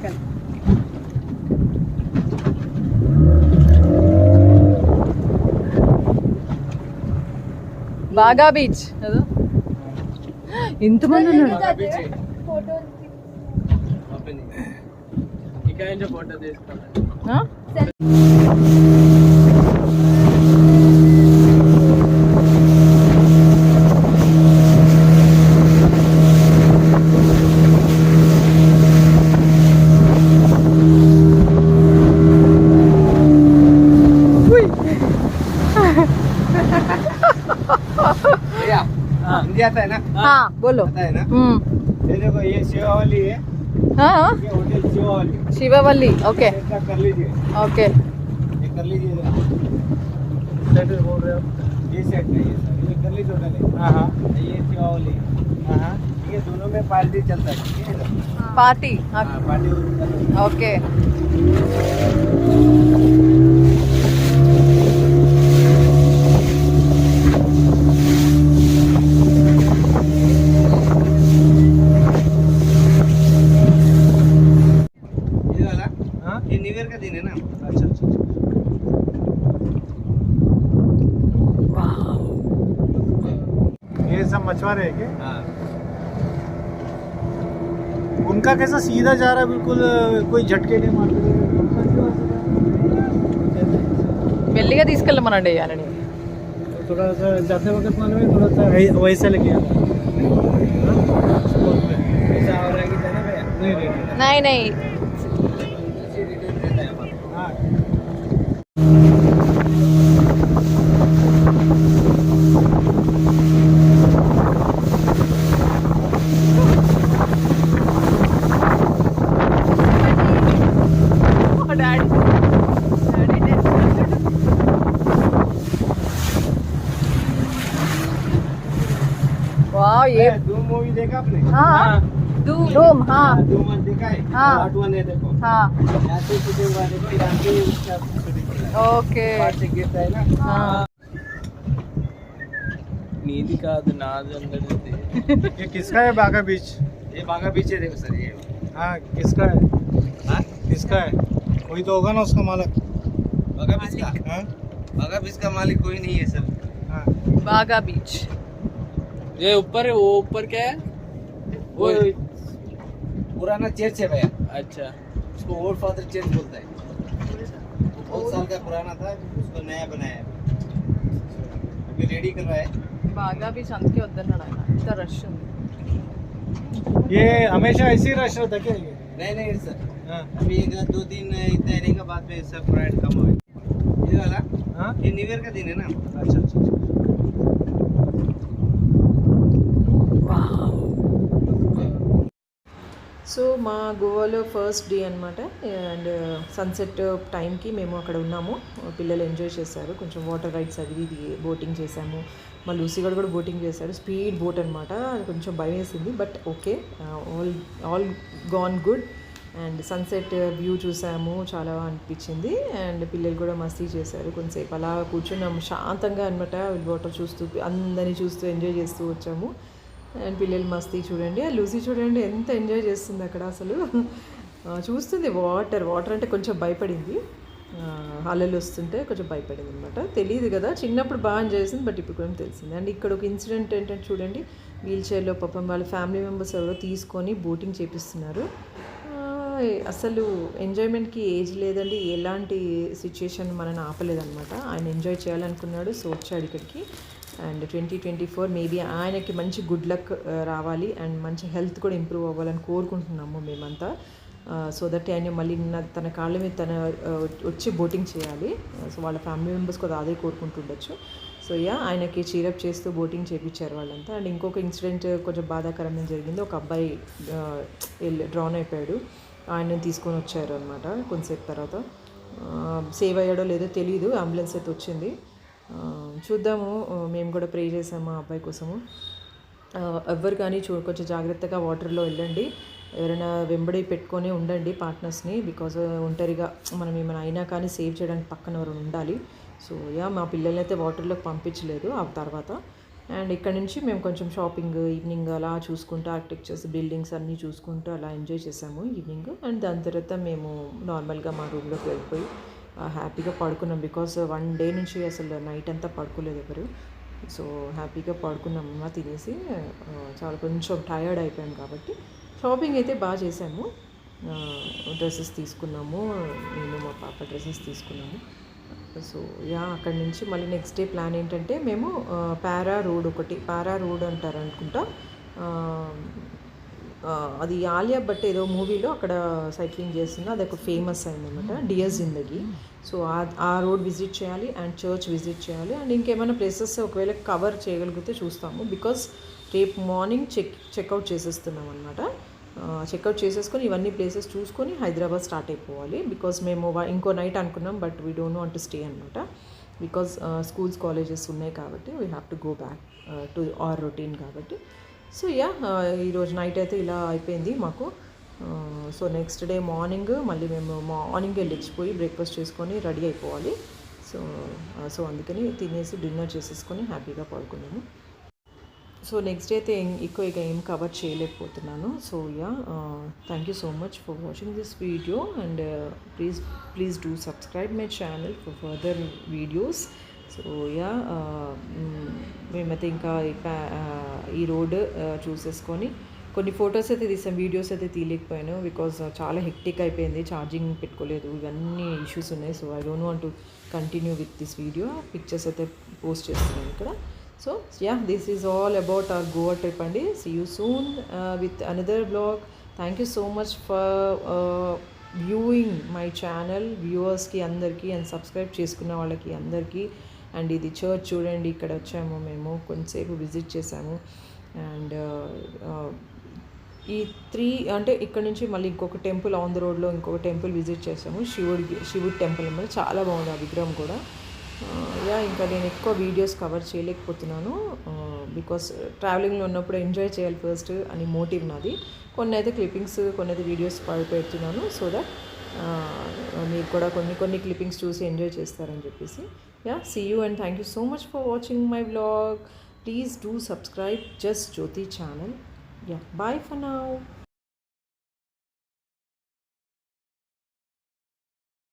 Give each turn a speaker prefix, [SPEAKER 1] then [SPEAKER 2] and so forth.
[SPEAKER 1] కాదు. బాగా బీచ్ కదా, ఇంతమంది ఉన్నారు.
[SPEAKER 2] हिंदी आता है ना?
[SPEAKER 1] हाँ बोलो.
[SPEAKER 2] आता है ना? ये देखो ये शिवावली है.
[SPEAKER 1] हाँ
[SPEAKER 2] ये होटल शिवावली.
[SPEAKER 1] शिवावली. ओके
[SPEAKER 2] कर लीजिए.
[SPEAKER 1] ओके
[SPEAKER 2] ये कर लीजिए. सेट बोल रहे हो? ये सेट है ये सर. ये कर लीजिए होटल है. हाँ ये शिवावली. हाँ ये दोनों में पार्टी चलता है. ठीक है
[SPEAKER 1] पार्टी.
[SPEAKER 2] पार्टी.
[SPEAKER 1] ओके
[SPEAKER 2] ये न्यू ईयर का दिन है ना. अच्छा अच्छा. ये सब मछुआरे है क्या? हाँ. उनका कैसा सीधा जा रहा है बिल्कुल, कोई झटके नहीं मारते.
[SPEAKER 1] మెల్లిగా తీసుకెళ్ళమనండి అని.
[SPEAKER 2] थोड़ा सा जाते वक्त मालूम है, थोड़ा सा वैसा लगे. ऐसा हो रहा है कि जाना भैया?
[SPEAKER 1] नहीं नहीं ये
[SPEAKER 2] धूम मूवी देखा आपने?
[SPEAKER 1] हाँ धूम. हाँ
[SPEAKER 2] धूम देखा है.
[SPEAKER 1] हाँ.
[SPEAKER 2] पार्ट 1 है देखो.
[SPEAKER 1] हाँ
[SPEAKER 2] यहाँ से शूटिंग हुआ देखो, यहाँ से उसका शूटिंग हुआ है.
[SPEAKER 1] ओके
[SPEAKER 2] पार्ट से गिरता है ना.
[SPEAKER 1] हाँ
[SPEAKER 3] नीति का नाज अंदर
[SPEAKER 2] ये किसका है बागा बीच?
[SPEAKER 3] ये बागा बीच है देखो सर. ये
[SPEAKER 2] हाँ किसका है?
[SPEAKER 3] हाँ
[SPEAKER 2] किसका है? कोई तो होगा ना उसका मालिक.
[SPEAKER 3] बागा बीच का.
[SPEAKER 2] हाँ
[SPEAKER 3] बागा बीच का मालिक कोई नहीं है सर.
[SPEAKER 2] हाँ.
[SPEAKER 1] बागा बीच.
[SPEAKER 3] ये ऊपर है, वो ऊपर क्या है?
[SPEAKER 2] वो
[SPEAKER 3] पुराना चर्च है भैया.
[SPEAKER 2] अच्छा.
[SPEAKER 3] उसको ओल्ड फादर चर्च बोलता है. बहुत साल का पुराना था, उसको नया बनाया है. अभी रेडी कर रहा है.
[SPEAKER 1] బాగా బీచ్ అందుకే వద్దన్నాడు ఆయన, ఇంత రష్ ఉంది.
[SPEAKER 2] ये हमेशा ऐसे ही रश रहता क्या ये?
[SPEAKER 3] नहीं नहीं सर.
[SPEAKER 2] हाँ.
[SPEAKER 3] अभी 1-2 दिन इतना रहेगा, बाद में सब प्राइड कम होगा. ये वाला
[SPEAKER 2] हाँ.
[SPEAKER 3] ये न्यू ईयर का दिन है ना.
[SPEAKER 2] अच्छा अच्छा.
[SPEAKER 1] సో మా గోవాలో ఫస్ట్ డే అనమాట. అండ్ సన్సెట్ టైంకి మేము అక్కడ ఉన్నాము. పిల్లలు ఎంజాయ్ చేశారు, కొంచెం వాటర్ రైడ్స్ అవి ఇది బోటింగ్ చేసాము. మా లూసీ కూడా బోటింగ్ చేశారు. స్పీడ్ బోట్ అనమాట, కొంచెం భయం వేసింది but okay, all gone good. And sunset view చూసాము, చాలా అనిపించింది. అండ్ పిల్లలు కూడా మస్తీ చేశారు. కొంతసేపు అలా కూర్చున్నాము శాంతంగా అనమాట, వాటర్ చూస్తూ అందరినీ చూస్తూ ఎంజాయ్ చేస్తూ వచ్చాము. అండ్ పిల్లలు మస్తీ చూడండి, లూసీ చూడండి ఎంత ఎంజాయ్ చేస్తుంది అక్కడ. అసలు చూస్తుంది వాటర్ అంటే కొంచెం భయపడింది, అలలు వస్తుంటే కొంచెం భయపడింది అనమాట. తెలియదు కదా, చిన్నప్పుడు బాగా ఎంజాయ్ చేసింది బట్ ఇప్పుడు కొంచెం తెలిసింది. అండ్ ఇక్కడ ఒక ఇన్సిడెంట్ ఏంటంటే చూడండి, వీల్ చైర్లో పాపం వాళ్ళ ఫ్యామిలీ మెంబర్స్ ఎవరో తీసుకొని బోటింగ్ చేపిస్తున్నారు. అసలు ఎంజాయ్మెంట్కి ఏజ్ లేదండి, ఎలాంటి సిచ్యుయేషన్ మనని ఆపలేదన్నమాట. ఆయన ఎంజాయ్ చేయాలనుకున్నాడు, సో వచ్చాడు ఇక్కడికి. అండ్ 2024 మేబీ ఆయనకి మంచి గుడ్ లక్ రావాలి అండ్ మంచి హెల్త్ కూడా ఇంప్రూవ్ అవ్వాలని కోరుకుంటున్నాము మేమంతా. సో దట్ ఆయన మళ్ళీ తన కాళ్ళ మీద తన వచ్చి బోటింగ్ చేయాలి. సో వాళ్ళ ఫ్యామిలీ మెంబర్స్ కూడా అదే కోరుకుంటుండొచ్చు. సో ఆయనకి చీరప్ చేస్తూ బోటింగ్ చేయించారు వాళ్ళంతా. అండ్ ఇంకొక ఇన్సిడెంట్ కొంచెం బాధాకరమైన జరిగింది. ఒక అబ్బాయి డ్రాన్ అయిపోయాడు, ఆయనని తీసుకొని వచ్చారు అనమాట. కొంతసేపు తర్వాత సేవ్ అయ్యాడో లేదో తెలియదు, అంబులెన్స్ అయితే వచ్చింది. చూద్దాము, మేము కూడా ప్రే చేసాము ఆ అబ్బాయి కోసము. ఎవ్వరు కానీ కొంచెం జాగ్రత్తగా వాటర్లో వెళ్ళండి, ఎవరైనా వెంబడి పెట్టుకొని ఉండండి పార్ట్నర్స్ని. బికాజ్ ఒంటరిగా మనం ఏమైనా అయినా కానీ సేవ్ చేయడానికి పక్కన ఎవరైనా ఉండాలి. సో మా పిల్లల్ని అయితే వాటర్లోకి పంపించలేదు ఆ తర్వాత. అండ్ ఇక్కడ నుంచి మేము కొంచెం షాపింగ్ ఈవినింగ్ అలా చూసుకుంటూ ఆర్కిటెక్చర్స్ బిల్డింగ్స్ అన్నీ చూసుకుంటూ అలా ఎంజాయ్ చేసాము ఈవినింగ్. అండ్ దాని తర్వాత మేము నార్మల్గా మా రూమ్లోకి వెళ్ళిపోయి హ్యాపీగా పడుకున్నాం. బికాస్ 1 డే నుంచి అసలు నైట్ అంతా పడుకోలేదు ఎవరు. సో హ్యాపీగా పడుకున్నాము తినేసి. చాలా కొంచెం టయర్డ్ అయిపోయాం కాబట్టి షాపింగ్ అయితే బాగా చేసాము. డ్రెస్సెస్ తీసుకున్నాము, నేను మా పాప డ్రెస్సెస్ తీసుకున్నాము. సో అక్కడి నుంచి మళ్ళీ నెక్స్ట్ డే ప్లాన్ ఏంటంటే మేము పారా రోడ్ అంటారు అనుకుంటా. అది ఆలియా భట్ ఏదో మూవీలో అక్కడ సైక్లింగ్ చేస్తున్నా, అది ఒక ఫేమస్ అయిందన్నమాట, డియర్ జిందగీ. సో ఆ రోడ్ విజిట్ చేయాలి అండ్ చర్చ్ విజిట్ చేయాలి. అండ్ ఇంకేమైనా ప్లేసెస్ ఒకవేళ కవర్ చేయగలిగితే చూస్తాము. బికాస్ రేపు మార్నింగ్ చెక్అవుట్ చేసేస్తున్నాం అనమాట. చెక్అవుట్ చేసేసుకొని ఇవన్నీ ప్లేసెస్ చూసుకొని హైదరాబాద్ స్టార్ట్ అయిపోవాలి. బికాస్ మేము ఇంకో నైట్ అనుకున్నాం, but we don't want to stay అనమాట. బికాస్ స్కూల్స్ కాలేజెస్ ఉన్నాయి కాబట్టి we have to go back to our routine కాబట్టి. సో ఈరోజు నైట్ అయితే ఇలా అయిపోయింది మాకు. సో నెక్స్ట్ డే మార్నింగ్ మళ్ళీ మేము మార్నింగే లేచిపోయి బ్రేక్ఫాస్ట్ చేసుకొని రెడీ అయిపోవాలి. సో అందుకని తినేసి డిన్నర్ చేసేసుకొని హ్యాపీగా పడుకున్నాము. సో నెక్స్ట్ డే అయితే ఎక్కువ ఏం కవర్ చేయలేకపోతున్నాను. So thank you so much for watching this video and please do subscribe my channel for further videos. So మేమైతే ఇంకా ఈ రోడ్ చూసేసుకొని కొన్ని ఫొటోస్ అయితే తీసాం, వీడియోస్ అయితే తీయలేకపోయాను. బికాజ్ చాలా హెక్టిక్ అయిపోయింది, ఛార్జింగ్ పెట్టుకోలేదు, ఇవన్నీ ఇష్యూస్ ఉన్నాయి. So I don't want to continue with this video. Pictures అయితే పోస్ట్ చేస్తున్నాను ఇక్కడ. So this is all about our Goa trip and see you soon with another vlog. Thank you so much for viewing my channel, viewers ki andarki and subscribe చేసుకున్న వాళ్ళకి అందరికీ. And ఇది church చూడండి, ఇక్కడ వచ్చాము మేము, కొంచెంసేపు విజిట్ చేసాము. అండ్ ఈ 3 అంటే ఇక్కడ నుంచి మళ్ళీ ఇంకొక టెంపుల్ ఆన్ ద రోడ్లో ఇంకొక టెంపుల్ విజిట్ చేసాము, శివుడి టెంపుల్ అన్నమాట. చాలా బాగుంది ఆ విగ్రహం కూడా. ఇంకా నేను ఎక్కువ వీడియోస్ కవర్ చేయలేకపోతున్నాను. బికాస్ ట్రావెలింగ్లో ఉన్నప్పుడు ఎంజాయ్ చేయాలి ఫస్ట్ అని మోటివ్ నాది. కొన్ని అయితే క్లిప్పింగ్స్, కొన్ని అయితే వీడియోస్ పెడుతున్నాను. సో దట్ మీరు కూడా కొన్ని క్లిప్పింగ్స్ చూసి ఎంజాయ్ చేస్తారని చెప్పేసి. See you and thank you so much for watching my vlog. Please do subscribe just Jyothi channel. Bye for now.